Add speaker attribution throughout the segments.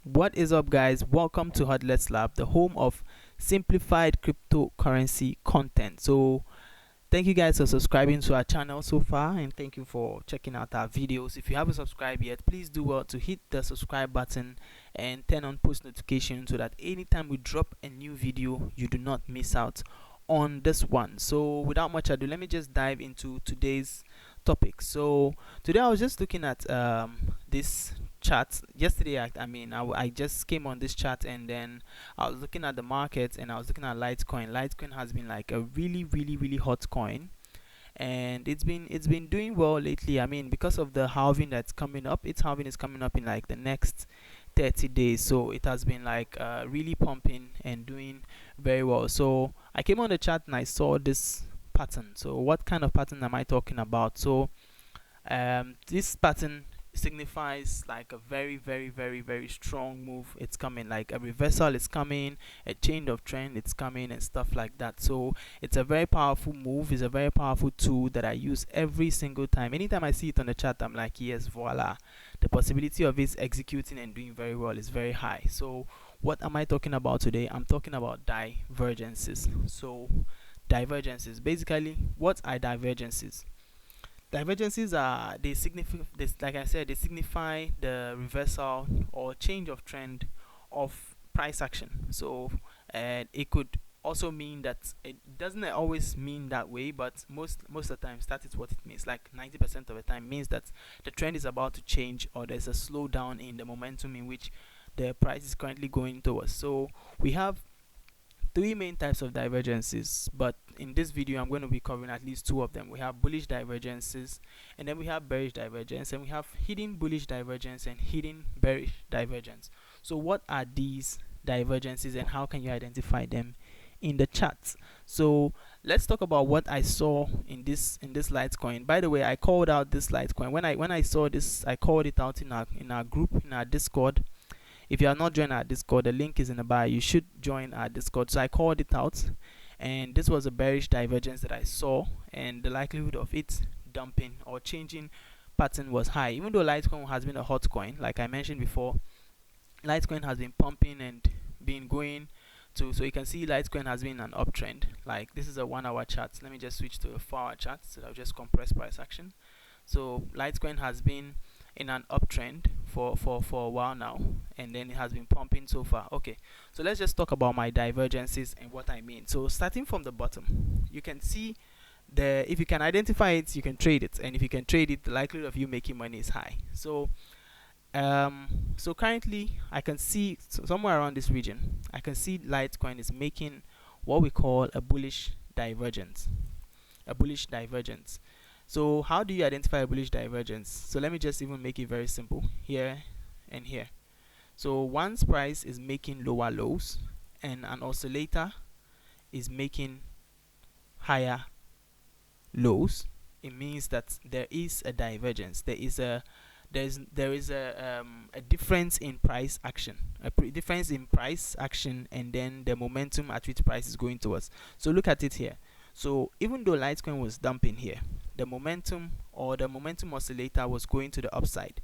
Speaker 1: What is up, guys? Welcome to hodlerslab, the home of simplified cryptocurrency content. So thank you guys for subscribing to our channel so far, and thank you for checking out our videos. If you haven't subscribed yet, please do well to hit the subscribe button and turn on post notifications so that anytime we drop a new video, you do not miss out on this one. So without much ado, let me just dive into today's topic. So today I was just looking at this chart yesterday. I just came on this chart, and then I was looking at the market, and I was looking at Litecoin has been like a really hot coin, and it's been doing well lately. I mean, because of the halving that's coming up. Its halving is coming up in like the next 30 days, so it has been like really pumping and doing very well. So I came on the chart and I saw this pattern. So what kind of pattern am I talking about? So this pattern signifies like a very strong move. It's coming, like a reversal is coming, a change of trend it's coming, and stuff like that. So it's a very powerful move. It's a very powerful tool that I use every single time. Anytime I see it on the chart, I'm like, yes, voila, the possibility of it executing and doing very well is very high. So what am I talking about today? I'm talking about divergences. So divergences, basically, what are divergences? Divergences are, they signify this, like I said, they signify the reversal or change of trend of price action. So it could also mean that it doesn't always mean that way, but most of the times that is what it means. Like 90% of the time means that the trend is about to change, or there's a slowdown in the momentum in which the price is currently going towards. So we have three main types of divergences, but in this video I'm going to be covering at least two of them. We have bullish divergences, and then we have bearish divergence, and we have hidden bullish divergence and hidden bearish divergence. So what are these divergences, and how can you identify them in the charts? So let's talk about what I saw in this Litecoin. By the way, I called out this Litecoin when I saw this. I called it out in our group, in our Discord. If you are not joined our Discord, the link is in the bio. You should join our Discord. So I called it out, and this was a bearish divergence that I saw, and the likelihood of it dumping or changing pattern was high. Even though Litecoin has been a hot coin, like I mentioned before, Litecoin has been pumping and been going to. So you can see Litecoin has been an uptrend. Like, this is a 1 hour chart. Let me just switch to a 4-hour chart, so I'll just compress price action. So Litecoin has been in an uptrend for a while now, and then it has been pumping so far. Okay, so let's just talk about my divergences and what I mean. So starting from the bottom, you can see the, if you can identify it, you can trade it, and if you can trade it, the likelihood of you making money is high. So so currently I can see somewhere around this region, I can see Litecoin is making what we call a bullish divergence. A bullish divergence. So how do you identify a bullish divergence? So let me just even make it very simple, here and here. So once price is making lower lows and an oscillator is making higher lows, it means that there is a divergence. There is a difference in price action, difference in price action, and then the momentum at which price is going towards. So look at it here. So even though Litecoin was dumping here, the momentum oscillator was going to the upside.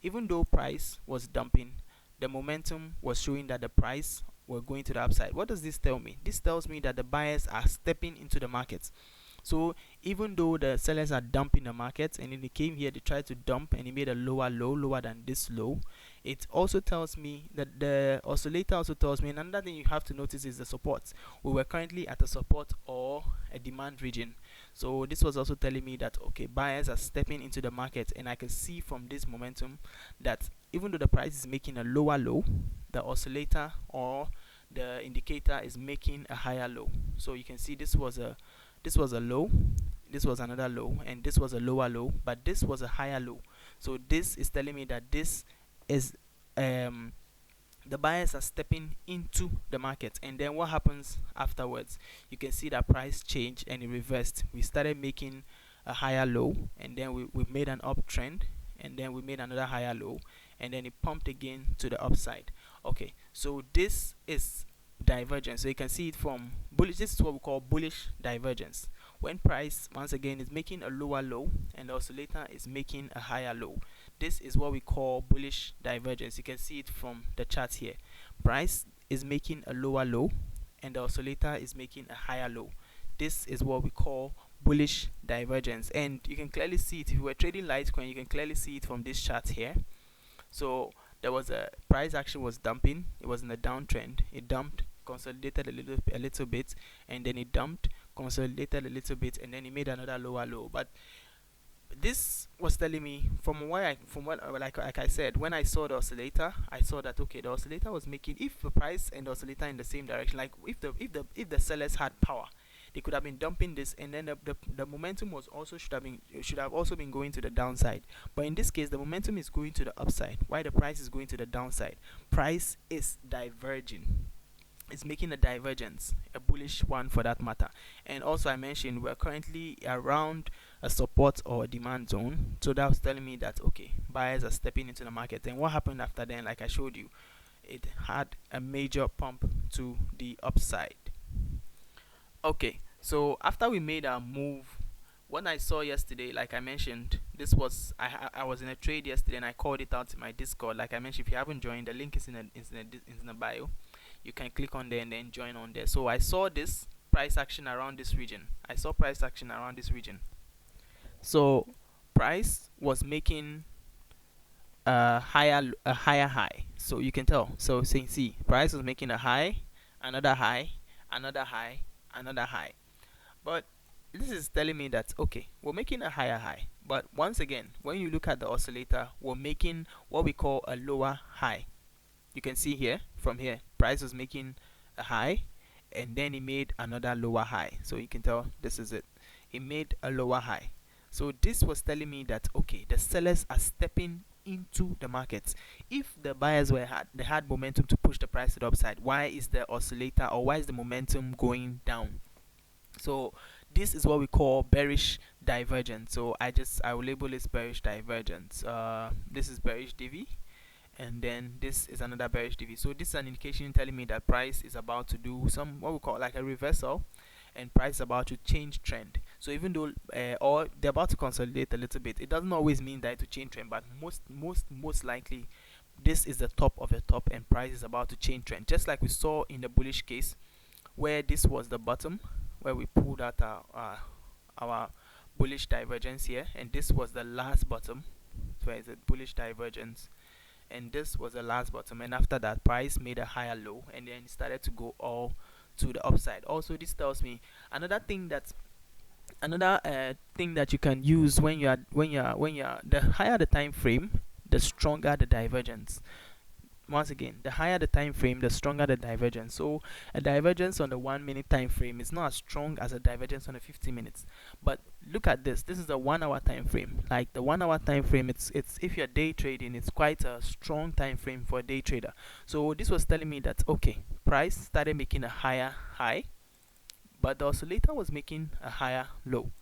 Speaker 1: Even though price was dumping, the momentum was showing that the price were going to the upside. What does this tell me? This tells me that the buyers are stepping into the market. So even though the sellers are dumping the market, and then they came here, they tried to dump, and it made a lower low, lower than this low, it also tells me that the oscillator also tells me, and another thing you have to notice is the support. We were currently at a support or a demand region. So this was also telling me that, okay, buyers are stepping into the market, and I can see from this momentum that even though the price is making a lower low, the oscillator or the indicator is making a higher low. So you can see this was a low, this was another low, and this was a lower low, but this was a higher low. So this is telling me that this is the buyers are stepping into the market. And then what happens afterwards? You can see that price changed and it reversed. We started making a higher low, and then we made an uptrend, and then we made another higher low, and then it pumped again to the upside. Okay, so this is divergence. So you can see it from bullish. This is what we call bullish divergence. When price once again is making a lower low and the oscillator is making a higher low, this is what we call bullish divergence. You can see it from the chart here. Price is making a lower low and the oscillator is making a higher low. This is what we call bullish divergence, and you can clearly see it. If you were trading Litecoin, you can clearly see it from this chart here. So there was a price action was dumping. It was in a downtrend. It dumped, consolidated a little bit, and then it dumped, consolidated a little bit, and then it made another lower low. But this was telling me from what like I said, when I saw the oscillator, I saw that okay, the oscillator was making, if the price and the oscillator in the same direction, like if the sellers had power, they could have been dumping this, and then the momentum was also should have also been going to the downside. But in this case, the momentum is going to the upside, while the price is going to the downside. Price is diverging. It's making a divergence, a bullish one for that matter. And also I mentioned we're currently around a support or a demand zone, so that was telling me that okay, buyers are stepping into the market. And what happened after then, like I showed you, it had a major pump to the upside. Okay, so after we made our move, what I saw yesterday, like I mentioned, this was I was in a trade yesterday and I called it out in my Discord. Like I mentioned, if you haven't joined, the link is in the bio. You can click on there and then join on there. So I saw this price action around this region. So price was making a higher high. So you can tell. So see, price was making a high, another high, another high, another high. But this is telling me that okay, we're making a higher high. But once again, when you look at the oscillator, we're making what we call a lower high. You can see here, from here, price was making a high and then it made another lower high. So you can tell this is it. It made a lower high. So this was telling me that okay, the sellers are stepping into the markets. If the buyers they had momentum to push the price to the upside, why is the oscillator, or why is the momentum going down? So this is what we call bearish divergence. So I will label this bearish divergence. This is bearish DV, and then this is another bearish DV. So this is an indication telling me that price is about to do some what we call like a reversal, and price is about to change trend. So even though or they're about to consolidate a little bit, it doesn't always mean that to change trend, but most likely this is the top of the top and price is about to change trend, just like we saw in the bullish case where this was the bottom, where we pulled out our bullish divergence here, and this was the last bottom. So it's a bullish divergence, and this was the last bottom, and after that price made a higher low and then started to go all to the upside. Also, this tells me another thing that you can use when you're the higher the time frame, the stronger the divergence. Once again, the higher the time frame, the stronger the divergence. So a divergence on the 1 minute time frame is not as strong as a divergence on the 50 minutes. But look at this. This is a 1 hour time frame. Like the 1 hour time frame, it's if you're day trading, it's quite a strong time frame for a day trader. So this was telling me that okay, price started making a higher high, but the oscillator was making a higher low.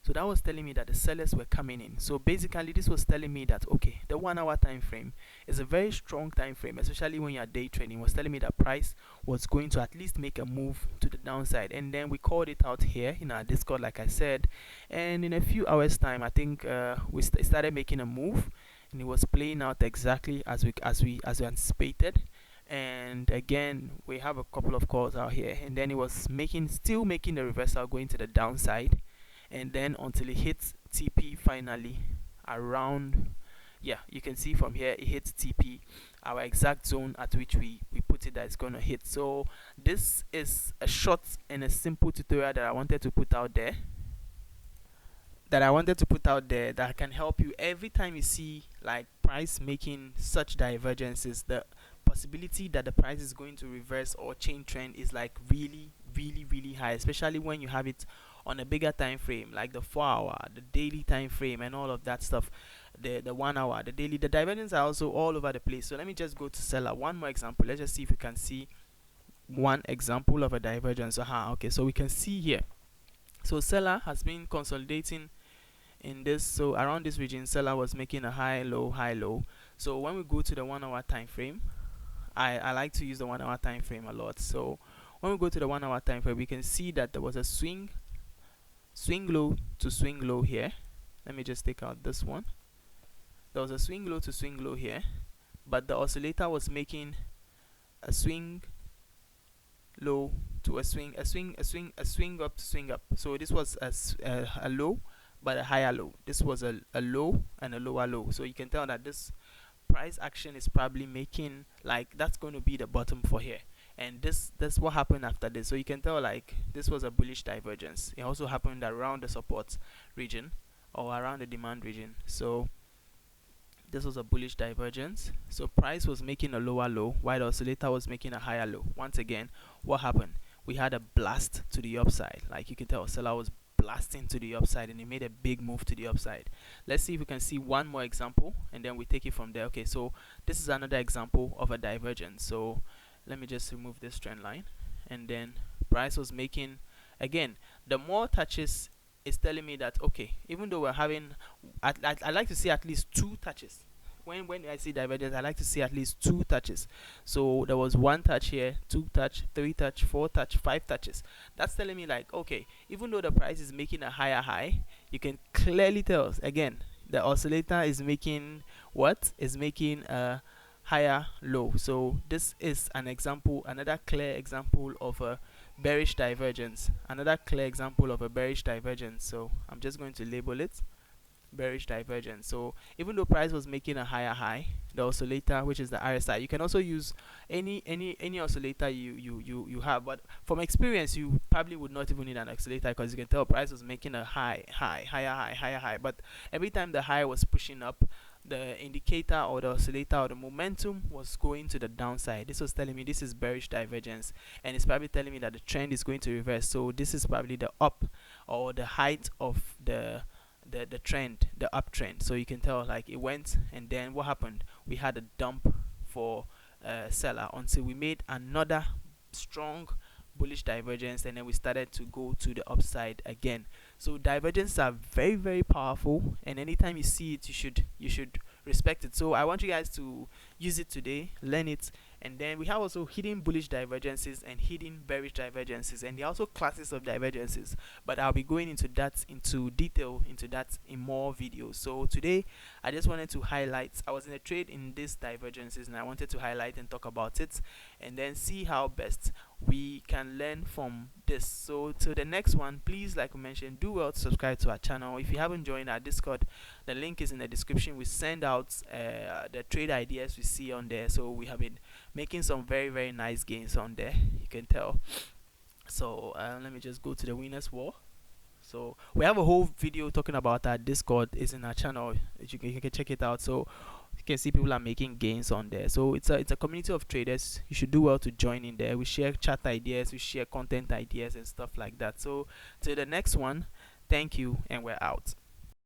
Speaker 1: So that was telling me that the sellers were coming in. So basically this was telling me that okay, the 1 hour time frame is a very strong time frame, especially when you're day trading. It was telling me that price was going to at least make a move to the downside, and then we called it out here in our Discord, like I said. And in a few hours time, I think we started making a move, and it was playing out exactly as we anticipated. And again, we have a couple of calls out here, and then it was still making the reversal, going to the downside, and then until it hits TP finally around, yeah, you can see from here it hits TP, our exact zone at which we put it that it's going to hit. So this is a short and a simple tutorial that I wanted to put out there, that can help you every time you see like price making such divergences. The possibility that the price is going to reverse or change trend is like really high, especially when you have it on a bigger time frame, like the 4 hour, the daily time frame, and all of that stuff. The 1 hour, the daily, the divergences are also all over the place. So let me just go to seller. One more example. Let's just see if we can see one example of a divergence. Okay, so we can see here. So seller has been consolidating in this. So around this region, seller was making a high low. So when we go to the 1 hour time frame, I like to use the 1 hour time frame a lot. So when we go to the 1 hour time frame, we can see that there was a swing low to swing low here. Let me just take out this one. there was a swing low to swing low here, but the oscillator was making a swing low to a swing up to swing up. So this was a low but a higher low. This was a low and a lower low. So you can tell that this price action is probably making, like, that's going to be the bottom for here, and that's what happened after this. So you can tell, like, this was a bullish divergence. It also happened around the support region or around the demand region. So this was a bullish divergence. So price was making a lower low while the oscillator was making a higher low. Once again, what happened? We had a blast to the upside. Like you can tell, seller was blasting to the upside and it made a big move to the upside. Let's see if we can see one more example and then we take it from there. Okay, so this is another example of a divergence. So let me just remove this trend line, and then price was making, again, the more touches is telling me that, okay, even though we're having, I like to see at least 2 touches. When I see divergence, I like to see at least 2 touches. So there was 1 touch here, 2 touch, 3 touch, 4 touch, 5 touches. That's telling me, like, okay, even though the price is making a higher high, you can clearly tell, again, the oscillator is making what? Is making a higher low. So this is an example, another clear example of a bearish divergence. Another clear example of a bearish divergence. So I'm just going to label it bearish divergence. So even though price was making a higher high, the oscillator, which is the RSI, you can also use any oscillator you have, but from experience you probably would not even need an oscillator, because you can tell price was making a higher high, but every time the high was pushing up, the indicator or the oscillator or the momentum was going to the downside. This was telling me this is bearish divergence, and it's probably telling me that the trend is going to reverse. So this is probably the up or the height of the trend, the uptrend. So you can tell, like, it went, and then what happened? We had a dump for seller until we made another strong bullish divergence, and then we started to go to the upside again. So divergences are very, very powerful, and anytime you see it, you should respect it. So I want you guys to use it today, learn it. And then we have also hidden bullish divergences and hidden bearish divergences, and there are also classes of divergences, but I'll be going into detail into that in more videos. So today I just wanted to highlight, I was in a trade in these divergences, and I wanted to highlight and talk about it, and then see how best we can learn from this. So to the next one, please, like I mentioned, do well to subscribe to our channel. If you haven't joined our Discord, the link is in the description. We send out the trade ideas we see on there, so we have been making some very, very nice gains on there, you can tell. So let me just go to the winners wall. So we have a whole video talking about our Discord, is in our channel. You can check it out. So you can see people are making gains on there. So it's a community of traders. You should do well to join in there. We share chat ideas, we share content ideas and stuff like that. So to the next one, thank you, and we're out.